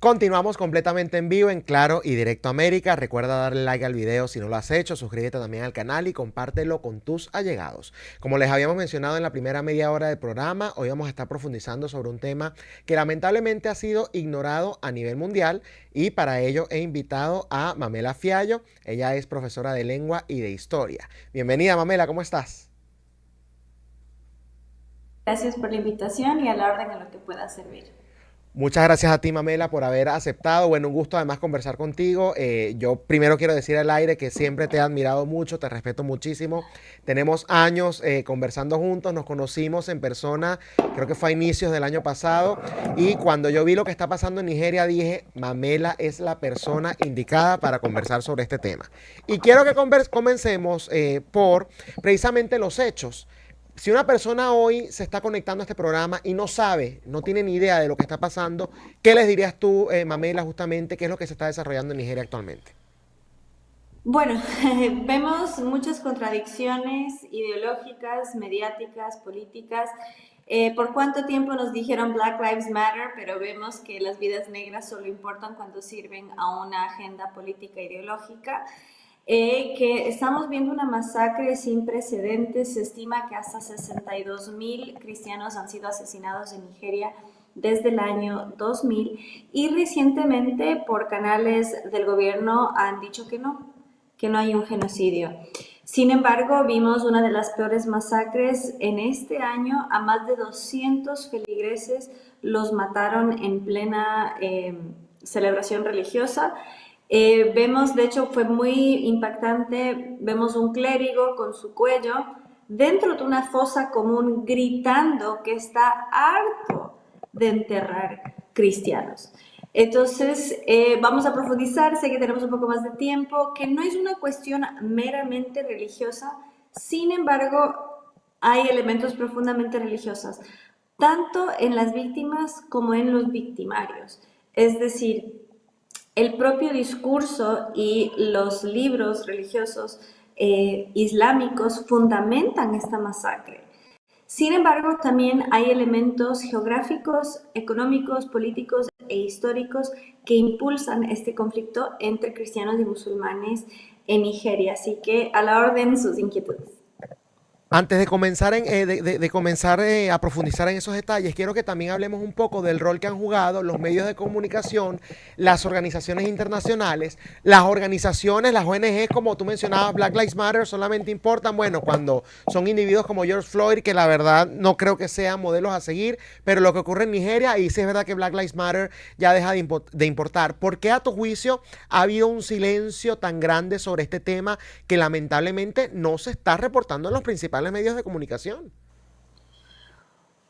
Continuamos completamente en vivo en Claro y Directo América. Recuerda darle like al video si no lo has hecho, suscríbete también al canal y compártelo con tus allegados. Como les habíamos mencionado en la primera media hora del programa, hoy vamos a estar profundizando sobre un tema que lamentablemente ha sido ignorado a nivel mundial y para ello he invitado a Mamela Fiallo. Ella es profesora de lengua y de historia. Bienvenida, Mamela, ¿cómo estás? Gracias por la invitación y a la orden en lo que pueda servir. Muchas gracias a ti, Mamela, por haber aceptado. Bueno, un gusto además conversar contigo. Yo primero quiero decir al aire que siempre te he admirado mucho, te respeto muchísimo. Tenemos años conversando juntos, nos conocimos en persona, creo que fue a inicios del año pasado. Y cuando yo vi lo que está pasando en Nigeria, dije, Mamela es la persona indicada para conversar sobre este tema. Y quiero que comencemos por precisamente los hechos. Si una persona hoy se está conectando a este programa y no sabe, no tiene ni idea de lo que está pasando, ¿qué les dirías tú, Mamela, justamente, qué es lo que se está desarrollando en Nigeria actualmente? Bueno, vemos muchas contradicciones ideológicas, mediáticas, políticas. ¿Por cuánto tiempo nos dijeron Black Lives Matter? Pero vemos que las vidas negras solo importan cuando sirven a una agenda política ideológica. Que estamos viendo una masacre sin precedentes. Se estima que hasta 62.000 cristianos han sido asesinados en Nigeria desde el año 2000 y recientemente por canales del gobierno han dicho que no hay un genocidio. Sin embargo, vimos una de las peores masacres en este año. A más de 200 feligreses los mataron en plena celebración religiosa. Vemos, de hecho, fue muy impactante, vemos un clérigo con su cuello dentro de una fosa común gritando que está harto de enterrar cristianos. Entonces, vamos a profundizar, sé que tenemos un poco más de tiempo, que no es una cuestión meramente religiosa, sin embargo, hay elementos profundamente religiosos, tanto en las víctimas como en los victimarios. Es decir, el propio discurso y los libros religiosos islámicos fundamentan esta masacre. Sin embargo, también hay elementos geográficos, económicos, políticos e históricos que impulsan este conflicto entre cristianos y musulmanes en Nigeria. Así que a la orden sus inquietudes. Antes de comenzar, de comenzar a profundizar en esos detalles, quiero que también hablemos un poco del rol que han jugado los medios de comunicación, las organizaciones internacionales, las organizaciones, las ONG, como tú mencionabas, Black Lives Matter, solamente importan, bueno, cuando son individuos como George Floyd, que la verdad no creo que sean modelos a seguir, pero lo que ocurre en Nigeria, y sí es verdad que Black Lives Matter ya deja de importar. ¿Por qué a tu juicio ha habido un silencio tan grande sobre este tema que lamentablemente no se está reportando en los principales medios de comunicación?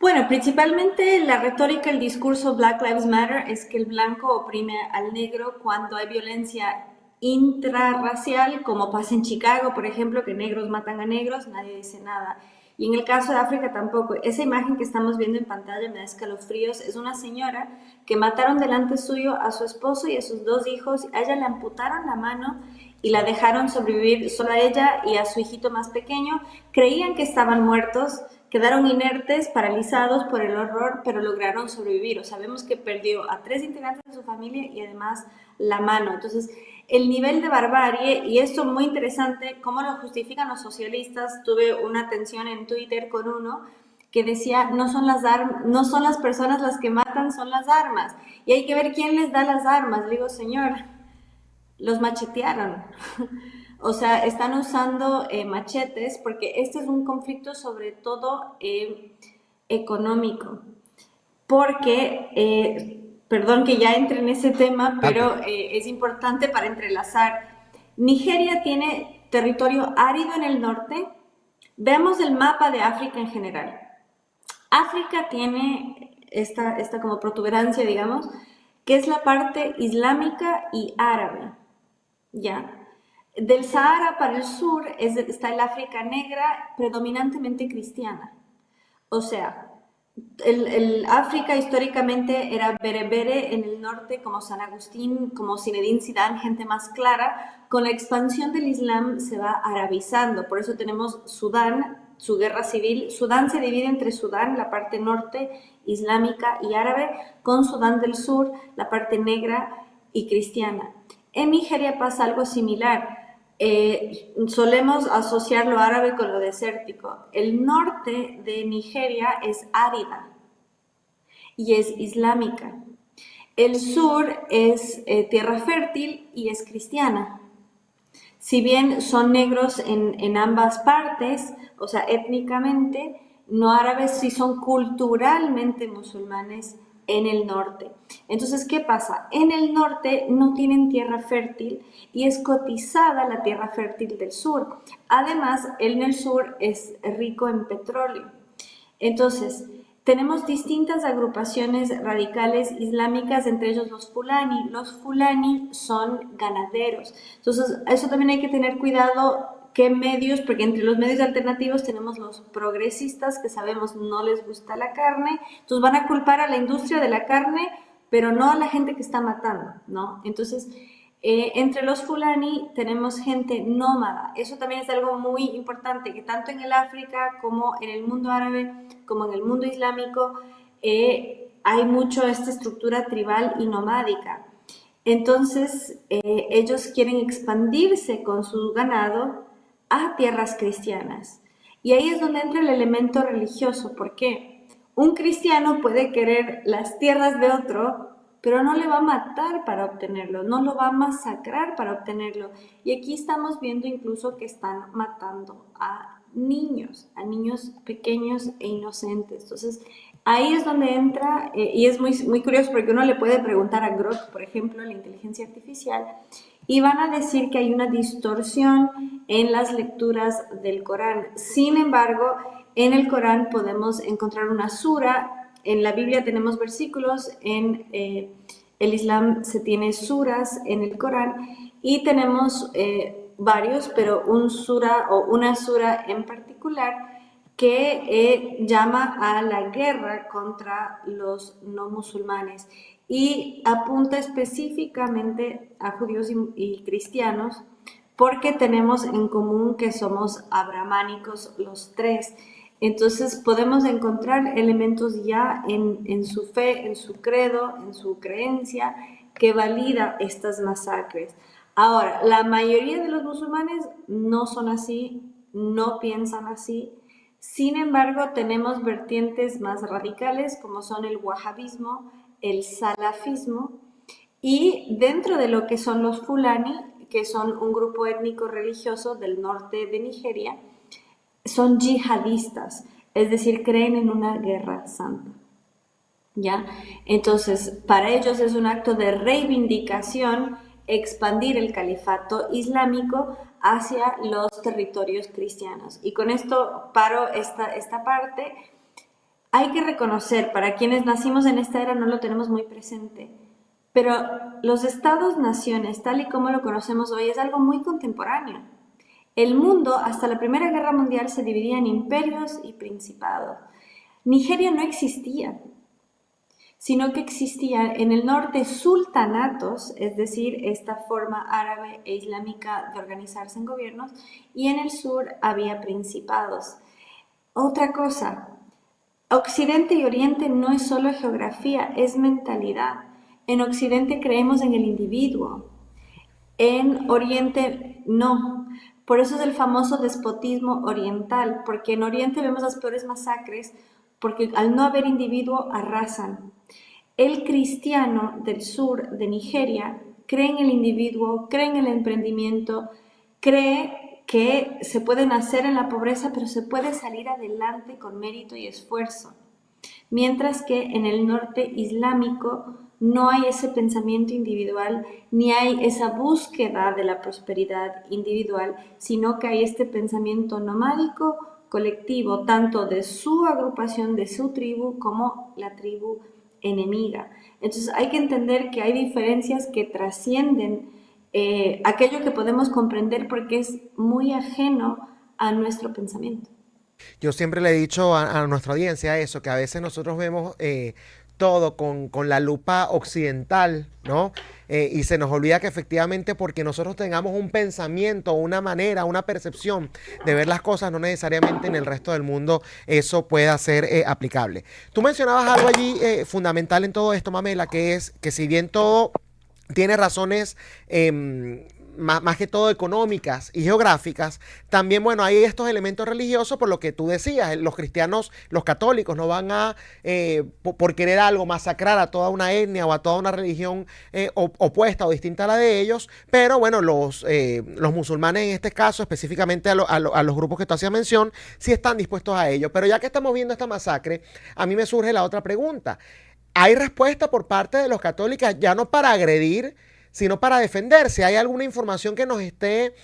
Bueno, principalmente la retórica, el discurso Black Lives Matter es que el blanco oprime al negro cuando hay violencia intrarracial, como pasa en Chicago, por ejemplo, que negros matan a negros, nadie dice nada. Y en el caso de África tampoco. Esa imagen que estamos viendo en pantalla me da escalofríos. Es una señora que mataron delante suyo a su esposo y a sus dos hijos. A ella le amputaron la mano y la dejaron sobrevivir solo a ella y a su hijito más pequeño. Creían que estaban muertos, quedaron inertes, paralizados por el horror, pero lograron sobrevivir. O sabemos que perdió a 3 integrantes de su familia y además la mano. Entonces, el nivel de barbarie, y esto muy interesante, cómo lo justifican los socialistas. Tuve una atención en Twitter con uno que decía, no son las personas las que matan, son las armas. Y hay que ver quién les da las armas. Le digo, señor, los machetearon. O sea, están usando machetes porque este es un conflicto sobre todo económico. Porque, perdón que ya entre en ese tema, Date. pero es importante para entrelazar. Nigeria tiene territorio árido en el norte. Veamos el mapa de África en general. África tiene esta como protuberancia, digamos, que es la parte islámica y árabe. Ya. Del Sahara para el sur está el África negra, predominantemente cristiana. O sea, el África históricamente era berebere en el norte, como San Agustín, como Zinedine Zidane, gente más clara. Con la expansión del Islam se va arabizando, por eso tenemos Sudán su guerra civil. Sudán se divide entre Sudán, la parte norte islámica y árabe, con Sudán del Sur, la parte negra y cristiana. En Nigeria pasa algo similar. Solemos asociar lo árabe con lo desértico. El norte de Nigeria es árida y es islámica. El sur es tierra fértil y es cristiana. Si bien son negros en ambas partes, o sea, étnicamente, no árabes, sí son culturalmente musulmanes en el norte. Entonces, ¿qué pasa? En el norte no tienen tierra fértil y es cotizada la tierra fértil del sur. Además, en el sur es rico en petróleo. Entonces, tenemos distintas agrupaciones radicales islámicas, entre ellos los fulani. Los fulani son ganaderos. Entonces, eso también hay que tener cuidado qué medios, porque entre los medios alternativos tenemos los progresistas que sabemos no les gusta la carne, entonces van a culpar a la industria de la carne, pero no a la gente que está matando, ¿no? Entonces, entre los fulani tenemos gente nómada. Eso también es algo muy importante, que tanto en el África como en el mundo árabe, como en el mundo islámico, hay mucho esta estructura tribal y nomádica. Entonces, ellos quieren expandirse con su ganado a tierras cristianas. Y ahí es donde entra el elemento religioso. ¿Por qué? Un cristiano puede querer las tierras de otro, pero no le va a matar para obtenerlo, no lo va a masacrar para obtenerlo. Y aquí estamos viendo incluso que están matando a niños pequeños e inocentes. Entonces, ahí es donde entra, y es muy curioso porque uno le puede preguntar a Grok, por ejemplo, a la inteligencia artificial, y van a decir que hay una distorsión en las lecturas del Corán. Sin embargo, en el Corán podemos encontrar una sura, en la Biblia tenemos versículos, en el Islam se tiene suras en el Corán y tenemos varios, pero un sura o una sura en particular que llama a la guerra contra los no musulmanes y apunta específicamente a judíos y cristianos porque tenemos en común que somos abrahámicos los tres. Entonces podemos encontrar elementos ya en su fe, en su credo, en su creencia, que valida estas masacres. Ahora, la mayoría de los musulmanes no son así, no piensan así. Sin embargo, tenemos vertientes más radicales como son el wahabismo, el salafismo y dentro de lo que son los fulani, que son un grupo étnico religioso del norte de Nigeria, son yihadistas, es decir, creen en una guerra santa. ¿Ya? Entonces, para ellos es un acto de reivindicación expandir el califato islámico hacia los territorios cristianos. Y con esto paro esta parte. Hay que reconocer, para quienes nacimos en esta era no lo tenemos muy presente, pero los estados-naciones, tal y como lo conocemos hoy, es algo muy contemporáneo. El mundo, hasta la Primera Guerra Mundial, se dividía en imperios y principados. Nigeria no existía, sino que existían en el norte sultanatos, es decir, esta forma árabe e islámica de organizarse en gobiernos, y en el sur había principados. Otra cosa, Occidente y Oriente no es solo geografía, es mentalidad. En Occidente creemos en el individuo, en Oriente no. Por eso es el famoso despotismo oriental, porque en Oriente vemos las peores masacres, porque al no haber individuo arrasan. El cristiano del sur de Nigeria cree en el individuo, cree en el emprendimiento, cree que se puede nacer en la pobreza, pero se puede salir adelante con mérito y esfuerzo. Mientras que en el norte islámico no hay ese pensamiento individual, ni hay esa búsqueda de la prosperidad individual, sino que hay este pensamiento nomádico colectivo, tanto de su agrupación, de su tribu, como la tribu enemiga. Entonces hay que entender que hay diferencias que trascienden aquello que podemos comprender porque es muy ajeno a nuestro pensamiento. Yo siempre le he dicho a nuestra audiencia eso, que a veces nosotros vemos todo con la lupa occidental, ¿no? Y se nos olvida que efectivamente porque nosotros tengamos un pensamiento, una manera, una percepción de ver las cosas, no necesariamente en el resto del mundo eso pueda ser aplicable. Tú mencionabas algo allí fundamental en todo esto, Mamela, que es que si bien todo tiene razones más que todo económicas y geográficas, también, bueno, hay estos elementos religiosos por lo que tú decías, los cristianos, los católicos no van a, por querer algo, masacrar a toda una etnia o a toda una religión opuesta o distinta a la de ellos, pero bueno, los musulmanes en este caso, específicamente a los grupos que tú hacías mención, sí están dispuestos a ello. Pero ya que estamos viendo esta masacre, a mí me surge la otra pregunta. ¿Hay respuesta por parte de los católicos ya no para agredir, sino para defenderse? ¿Hay alguna información que nos esté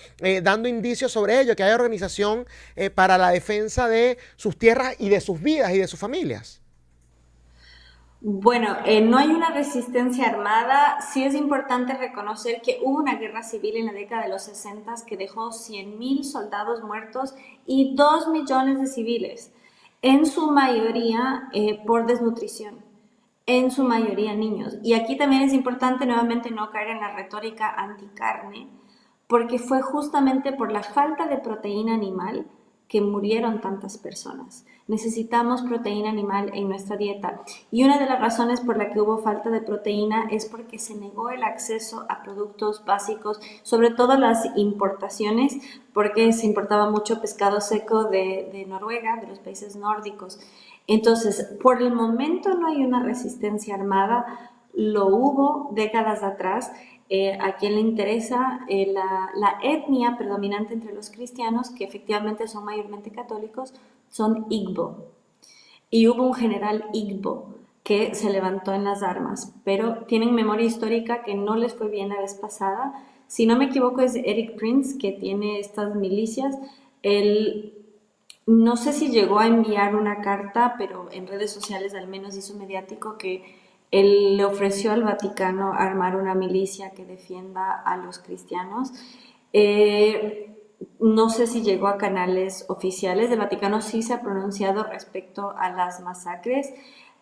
dando indicios sobre ello? ¿Que hay organización para la defensa de sus tierras y de sus vidas y de sus familias? Bueno, no hay una resistencia armada. Sí es importante reconocer que hubo una guerra civil en la década de los 60 que dejó 100.000 soldados muertos y 2 millones de civiles, en su mayoría por desnutrición, en su mayoría niños. Y aquí también es importante nuevamente no caer en la retórica anticarne, porque fue justamente por la falta de proteína animal que murieron tantas personas. Necesitamos proteína animal en nuestra dieta. Y una de las razones por la que hubo falta de proteína es porque se negó el acceso a productos básicos, sobre todo las importaciones, porque se importaba mucho pescado seco de Noruega, de los países nórdicos. Entonces, por el momento no hay una resistencia armada, lo hubo décadas atrás. A quien le interesa la etnia predominante entre los cristianos, que efectivamente son mayormente católicos, son Igbo. Y hubo un general Igbo que se levantó en las armas, pero tienen memoria histórica que no les fue bien la vez pasada. Si no me equivoco es Eric Prince que tiene estas milicias. Él no sé si llegó a enviar una carta, pero en redes sociales al menos hizo mediático que él le ofreció al Vaticano armar una milicia que defienda a los cristianos. Eh, no sé si llegó a canales oficiales. El Vaticano sí se ha pronunciado respecto a las masacres.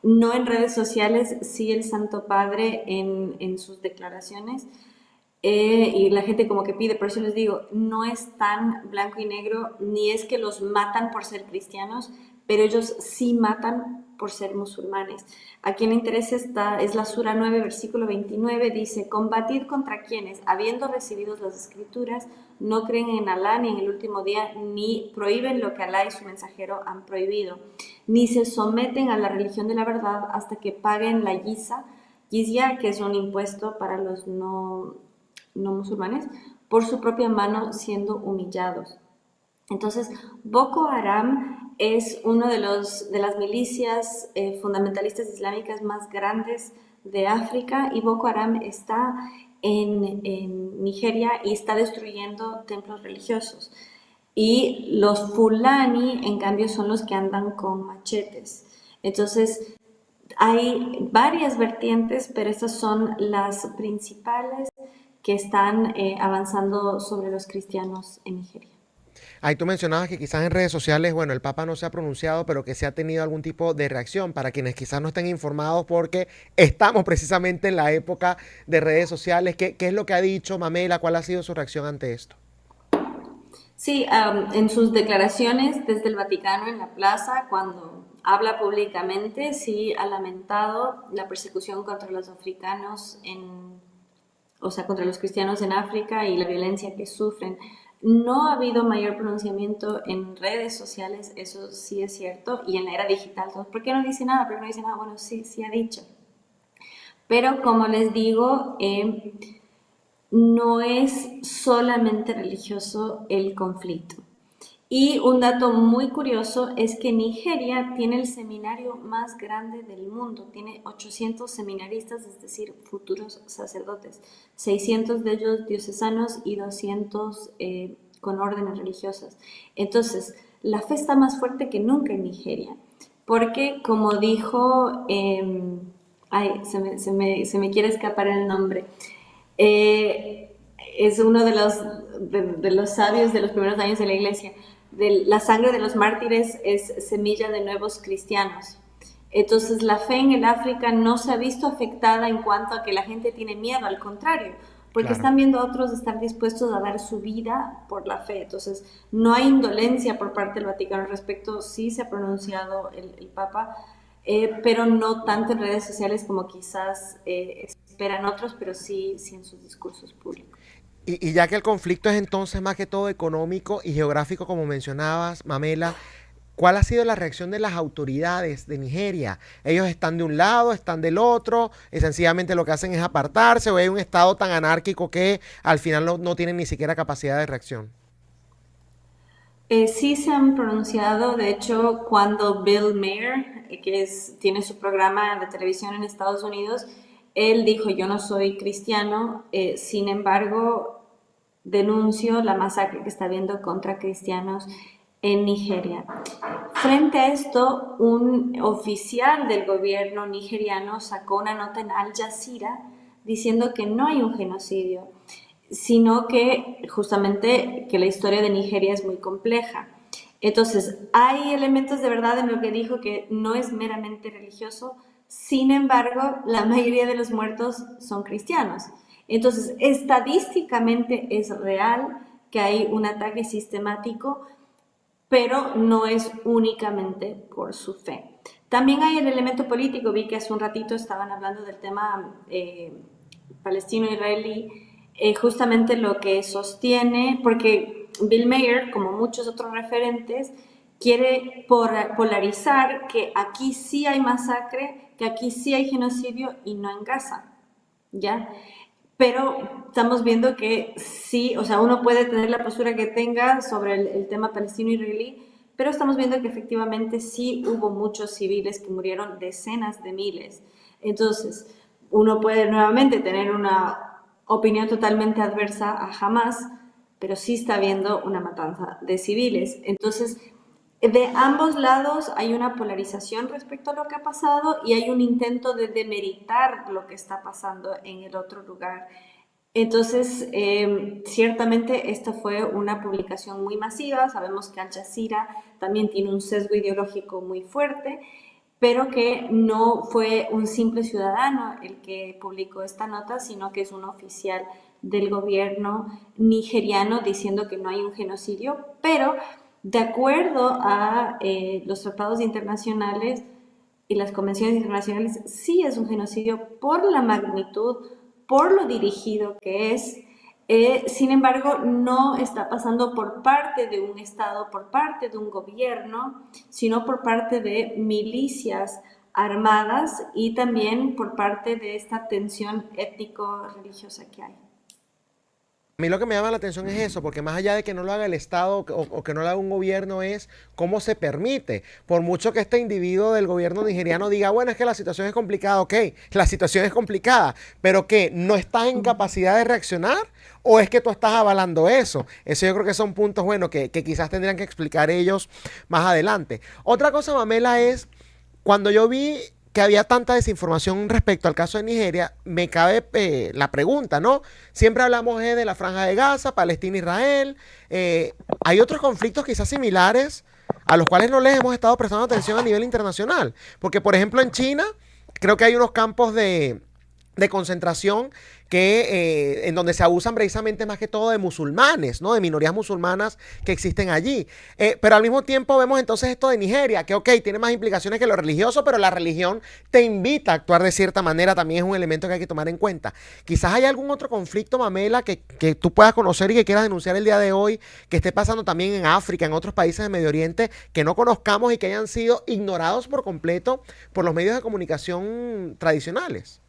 No en redes sociales, sí el Santo Padre en sus declaraciones. Y la gente como que pide, por eso les digo, no es tan blanco y negro, ni es que los matan por ser cristianos, pero ellos sí matan por ser musulmanes. A quien le interesa esta es la Sura 9, versículo 29, dice, combatid contra quienes, habiendo recibido las escrituras, no creen en Alá ni en el último día, ni prohíben lo que Alá y su mensajero han prohibido, ni se someten a la religión de la verdad hasta que paguen la jizya, que es un impuesto para los no musulmanes, por su propia mano siendo humillados. Entonces, Boko Haram es uno de las milicias fundamentalistas islámicas más grandes de África y Boko Haram está en Nigeria y está destruyendo templos religiosos. Y los Fulani, en cambio, son los que andan con machetes. Entonces, hay varias vertientes, pero estas son las principales que están avanzando sobre los cristianos en Nigeria. Ahí tú mencionabas que quizás en redes sociales, bueno, el Papa no se ha pronunciado, pero que se ha tenido algún tipo de reacción para quienes quizás no estén informados porque estamos precisamente en la época de redes sociales. ¿Qué es lo que ha dicho Mamela? ¿Cuál ha sido su reacción ante esto? Sí, en sus declaraciones desde el Vaticano en la plaza, cuando habla públicamente, sí ha lamentado la persecución contra los africanos o sea, contra los cristianos en África y la violencia que sufren. No ha habido mayor pronunciamiento en redes sociales, eso sí es cierto, y en la era digital. ¿Por qué no dice nada? ¿Por qué no dice nada? Bueno, sí, sí ha dicho. Pero como les digo, no es solamente religioso el conflicto. Y un dato muy curioso es que Nigeria tiene el seminario más grande del mundo, tiene 800 seminaristas, es decir, futuros sacerdotes, 600 de ellos diocesanos y 200 con órdenes religiosas. Entonces, la fe está más fuerte que nunca en Nigeria, porque como dijo, ay, se me quiere escapar el nombre, es uno de los sabios de los primeros años de la iglesia. La sangre de los mártires es semilla de nuevos cristianos. Entonces la fe en el África no se ha visto afectada en cuanto a que la gente tiene miedo, al contrario, porque Claro. están viendo a otros estar dispuestos a dar su vida por la fe. Entonces no hay indolencia por parte del Vaticano al respecto, sí se ha pronunciado el Papa, pero no tanto en redes sociales como quizás esperan otros, pero sí, sí en sus discursos públicos. Y ya que el conflicto es entonces más que todo económico y geográfico, como mencionabas, Mamela, ¿cuál ha sido la reacción de las autoridades de Nigeria? ¿Ellos están de un lado, están del otro, y sencillamente lo que hacen es apartarse, o hay un estado tan anárquico que al final no tienen ni siquiera capacidad de reacción? Sí se han pronunciado, de hecho, cuando Bill Maher, tiene su programa de televisión en Estados Unidos, él dijo, yo no soy cristiano, sin embargo, denuncio la masacre que está habiendo contra cristianos en Nigeria. Frente a esto, un oficial del gobierno nigeriano sacó una nota en Al Jazeera diciendo que no hay un genocidio, sino que justamente que la historia de Nigeria es muy compleja. Entonces, hay elementos de verdad en lo que dijo que no es meramente religioso, sin embargo, la mayoría de los muertos son cristianos. Entonces, estadísticamente es real que hay un ataque sistemático, pero no es únicamente por su fe. También hay el elemento político, vi que hace un ratito estaban hablando del tema palestino-israelí, justamente lo que sostiene, porque Bill Mayer, como muchos otros referentes, quiere polarizar que aquí sí hay masacre, que aquí sí hay genocidio y no en Gaza, ¿ya? Pero estamos viendo que sí, o sea, uno puede tener la postura que tenga sobre el tema palestino-israelí, pero estamos viendo que efectivamente sí hubo muchos civiles que murieron, decenas de miles. Entonces, uno puede nuevamente tener una opinión totalmente adversa a Hamas, pero sí está habiendo una matanza de civiles. Entonces, de ambos lados hay una polarización respecto a lo que ha pasado y hay un intento de demeritar lo que está pasando en el otro lugar. Entonces, ciertamente esta fue una publicación muy masiva. Sabemos que Al Jazeera también tiene un sesgo ideológico muy fuerte, pero que no fue un simple ciudadano el que publicó esta nota, sino que es un oficial del gobierno nigeriano diciendo que no hay un genocidio, pero de acuerdo a los tratados internacionales y las convenciones internacionales, sí es un genocidio por la magnitud, por lo dirigido que es. Sin embargo, no está pasando por parte de un Estado, por parte de un gobierno, sino por parte de milicias armadas y también por parte de esta tensión étnico-religiosa que hay. A mí lo que me llama la atención es eso, porque más allá de que no lo haga el Estado o que no lo haga un gobierno, es cómo se permite. Por mucho que este individuo del gobierno nigeriano diga, bueno, es que la situación es complicada, ok, la situación es complicada, pero que no estás en capacidad de reaccionar o es que tú estás avalando eso. Eso yo creo que son puntos, bueno, que quizás tendrían que explicar ellos más adelante. Otra cosa, Mamela, es cuando yo vi que había tanta desinformación respecto al caso de Nigeria, me cabe la pregunta, ¿no? Siempre hablamos de la Franja de Gaza, Palestina, Israel. Hay otros conflictos quizás similares a los cuales no les hemos estado prestando atención a nivel internacional. Porque, por ejemplo, en China, creo que hay unos campos de concentración en donde se abusan precisamente más que todo de musulmanes, ¿no? De minorías musulmanas que existen allí. Pero al mismo tiempo vemos entonces esto de Nigeria, que ok, tiene más implicaciones que lo religioso, pero la religión te invita a actuar de cierta manera, también es un elemento que hay que tomar en cuenta. Quizás hay algún otro conflicto, Mamela, que tú puedas conocer y que quieras denunciar el día de hoy, que esté pasando también en África, en otros países de Medio Oriente, que no conozcamos y que hayan sido ignorados por completo por los medios de comunicación tradicionales.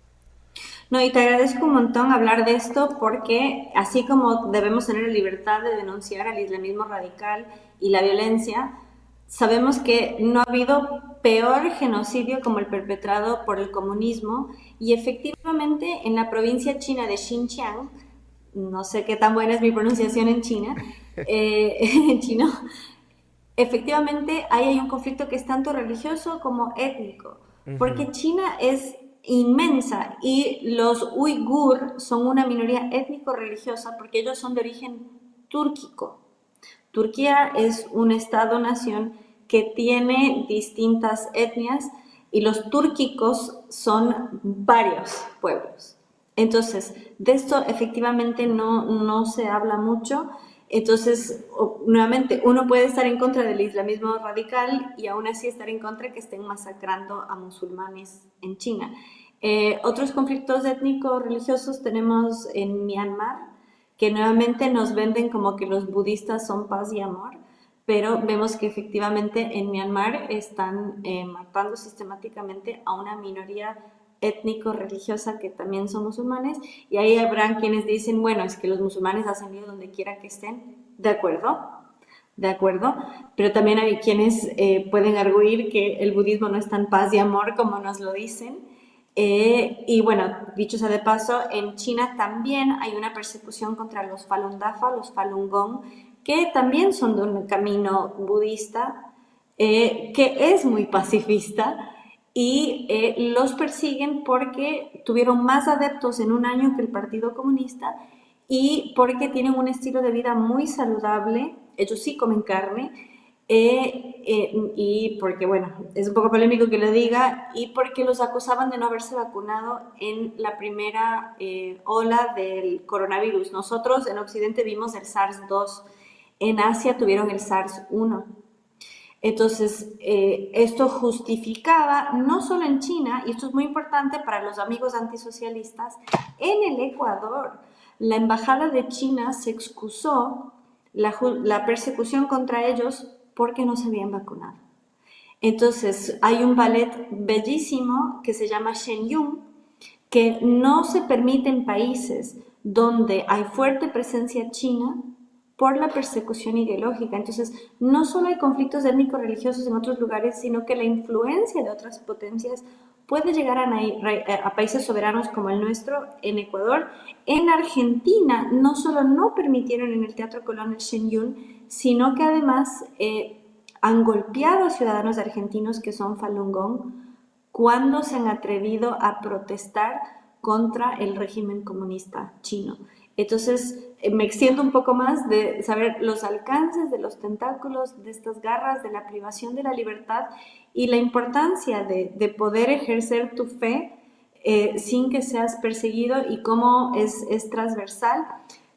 No, y te agradezco un montón hablar de esto porque así como debemos tener la libertad de denunciar al islamismo radical y la violencia, sabemos que no ha habido peor genocidio como el perpetrado por el comunismo y efectivamente en la provincia china de Xinjiang, no sé qué tan buena es mi pronunciación en China, en chino, efectivamente ahí hay un conflicto que es tanto religioso como étnico, Uh -huh. porque China es inmensa y los uigur son una minoría étnico-religiosa porque ellos son de origen túrquico. Turquía es un estado-nación que tiene distintas etnias y los túrquicos son varios pueblos. Entonces, de esto efectivamente no se habla mucho. Entonces, nuevamente, uno puede estar en contra del islamismo radical y aún así estar en contra de que estén masacrando a musulmanes en China. Otros conflictos étnicos religiosos tenemos en Myanmar, que nuevamente nos venden como que los budistas son paz y amor, pero vemos que efectivamente en Myanmar están matando sistemáticamente a una minoría étnico-religiosa que también son musulmanes, y ahí habrán quienes dicen, bueno, es que los musulmanes hacen lío donde quiera que estén, de acuerdo, pero también hay quienes pueden arguir que el budismo no es tan paz y amor como nos lo dicen. Y bueno, dicho sea de paso, en China también hay una persecución contra los Falun Dafa, los Falun Gong, que también son de un camino budista, que es muy pacifista, y los persiguen porque tuvieron más adeptos en un año que el Partido Comunista y porque tienen un estilo de vida muy saludable, ellos sí comen carne, y porque, bueno, es un poco polémico que lo diga, y porque los acusaban de no haberse vacunado en la primera ola del coronavirus. Nosotros en Occidente vimos el SARS-2, en Asia tuvieron el SARS-1. Entonces, esto justificaba, no solo en China, y esto es muy importante para los amigos antisocialistas, en el Ecuador, la embajada de China se excusó la persecución contra ellos porque no se habían vacunado. Entonces, hay un ballet bellísimo que se llama Shenyun, que no se permite en países donde hay fuerte presencia china por la persecución ideológica. Entonces, no solo hay conflictos étnico-religiosos en otros lugares, sino que la influencia de otras potencias puede llegar a países soberanos como el nuestro, en Ecuador. En Argentina, no solo no permitieron en el Teatro Colón el Shenyun, sino que además han golpeado a ciudadanos argentinos que son Falun Gong cuando se han atrevido a protestar contra el régimen comunista chino. Entonces, me extiendo un poco más de saber los alcances de los tentáculos, de estas garras, de la privación de la libertad y la importancia de poder ejercer tu fe sin que seas perseguido y cómo es transversal.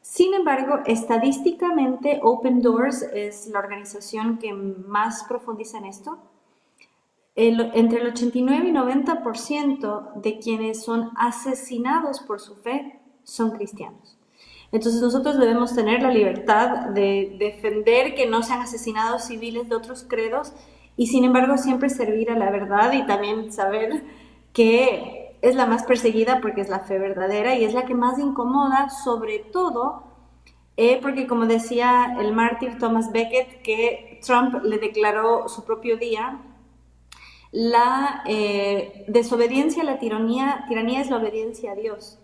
Sin embargo, estadísticamente, Open Doors es la organización que más profundiza en esto. Entre el 89 y 90% de quienes son asesinados por su fe son cristianos. Entonces nosotros debemos tener la libertad de defender que no sean asesinados civiles de otros credos y sin embargo siempre servir a la verdad y también saber que es la más perseguida porque es la fe verdadera y es la que más incomoda, sobre todo porque como decía el mártir Thomas Becket, que Trump le declaró su propio día, la desobediencia a la tiranía es la obediencia a Dios.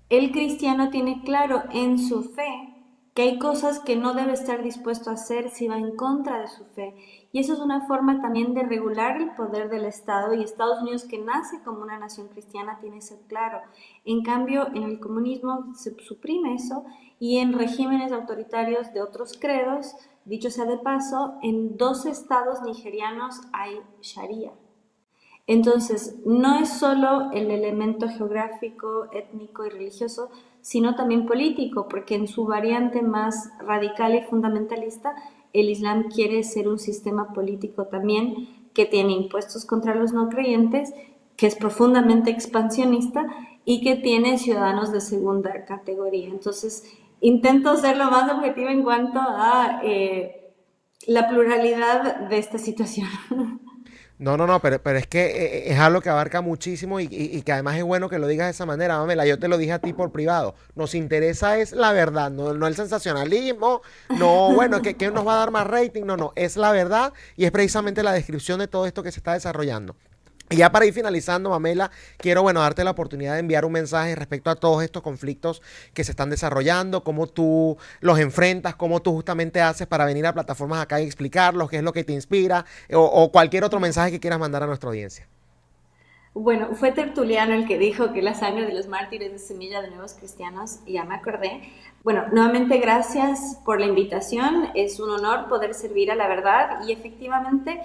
El cristiano tiene claro en su fe que hay cosas que no debe estar dispuesto a hacer si va en contra de su fe. Y eso es una forma también de regular el poder del Estado, y Estados Unidos, que nace como una nación cristiana, tiene eso claro. En cambio, en el comunismo se suprime eso, y en regímenes autoritarios de otros credos, dicho sea de paso, en 2 estados nigerianos hay Sharia. Entonces, no es solo el elemento geográfico, étnico y religioso, sino también político, porque en su variante más radical y fundamentalista, el Islam quiere ser un sistema político también que tiene impuestos contra los no creyentes, que es profundamente expansionista y que tiene ciudadanos de segunda categoría. Entonces, intento ser lo más objetiva en cuanto a la pluralidad de esta situación. No, no, no, pero es que es algo que abarca muchísimo y que además es bueno que lo digas de esa manera, Mamela. Yo te lo dije a ti por privado. Nos interesa es la verdad, no el sensacionalismo, no, bueno, que nos va a dar más rating, no, no, es la verdad y es precisamente la descripción de todo esto que se está desarrollando. Y ya para ir finalizando, Mamela, quiero, bueno, darte la oportunidad de enviar un mensaje respecto a todos estos conflictos que se están desarrollando, cómo tú los enfrentas, cómo tú justamente haces para venir a plataformas acá y explicarlos, qué es lo que te inspira, o cualquier otro mensaje que quieras mandar a nuestra audiencia. Bueno, fue Tertuliano el que dijo que la sangre de los mártires es semilla de nuevos cristianos, y ya me acordé. Bueno, nuevamente gracias por la invitación, es un honor poder servir a la verdad y efectivamente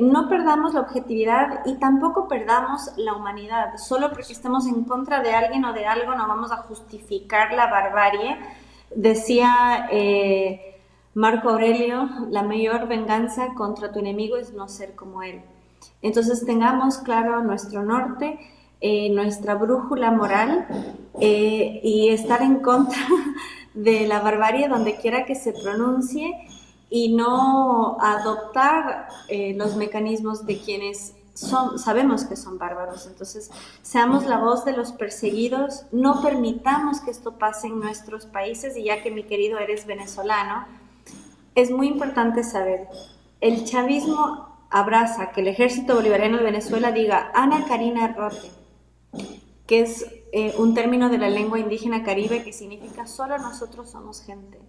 no perdamos la objetividad y tampoco perdamos la humanidad. Solo porque estemos en contra de alguien o de algo no vamos a justificar la barbarie. Decía Marco Aurelio, la mayor venganza contra tu enemigo es no ser como él. Entonces tengamos claro nuestro norte, nuestra brújula moral y estar en contra de la barbarie donde quiera que se pronuncie y no adoptar los mecanismos de quienes sabemos que son bárbaros. Entonces, seamos la voz de los perseguidos, no permitamos que esto pase en nuestros países, y ya que mi querido eres venezolano, es muy importante saber, el chavismo abraza que el ejército bolivariano de Venezuela diga Ana Karina Rote, que es un término de la lengua indígena caribe que significa solo nosotros somos gente.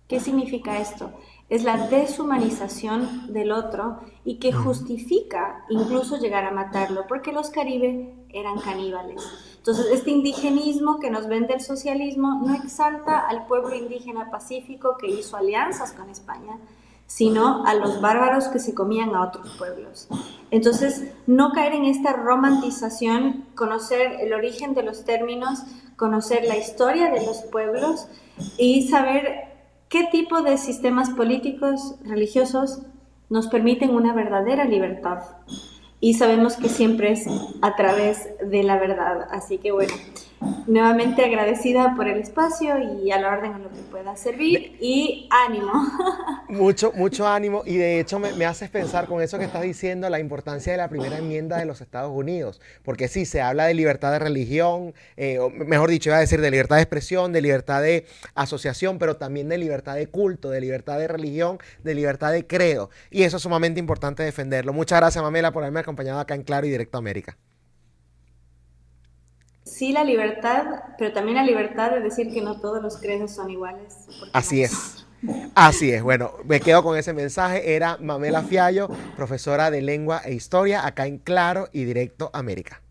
¿Qué significa esto? Es la deshumanización del otro y que justifica incluso llegar a matarlo, porque los caribe eran caníbales. Entonces, este indigenismo que nos vende el socialismo no exalta al pueblo indígena pacífico que hizo alianzas con España, sino a los bárbaros que se comían a otros pueblos. Entonces, no caer en esta romantización, conocer el origen de los términos, conocer la historia de los pueblos y saber qué tipo de sistemas políticos, religiosos, nos permiten una verdadera libertad. Y sabemos que siempre es a través de la verdad. Así que bueno, nuevamente agradecida por el espacio y a la orden en lo que pueda servir y ánimo. Mucho, mucho ánimo y de hecho me haces pensar con eso que estás diciendo la importancia de la primera enmienda de los Estados Unidos, porque sí, se habla de libertad de religión, o mejor dicho, iba a decir de libertad de expresión, de libertad de asociación, pero también de libertad de culto, de libertad de religión, de libertad de credo, y eso es sumamente importante defenderlo. Muchas gracias, Mamela, por haberme acompañado acá en Claro y Directo América. Sí, la libertad, pero también la libertad de decir que no todos los credos son iguales, porque no Así lo es. son. Así es, bueno, me quedo con ese mensaje. Era Mamela Fiallo, profesora de lengua e historia acá en Claro y Directo América.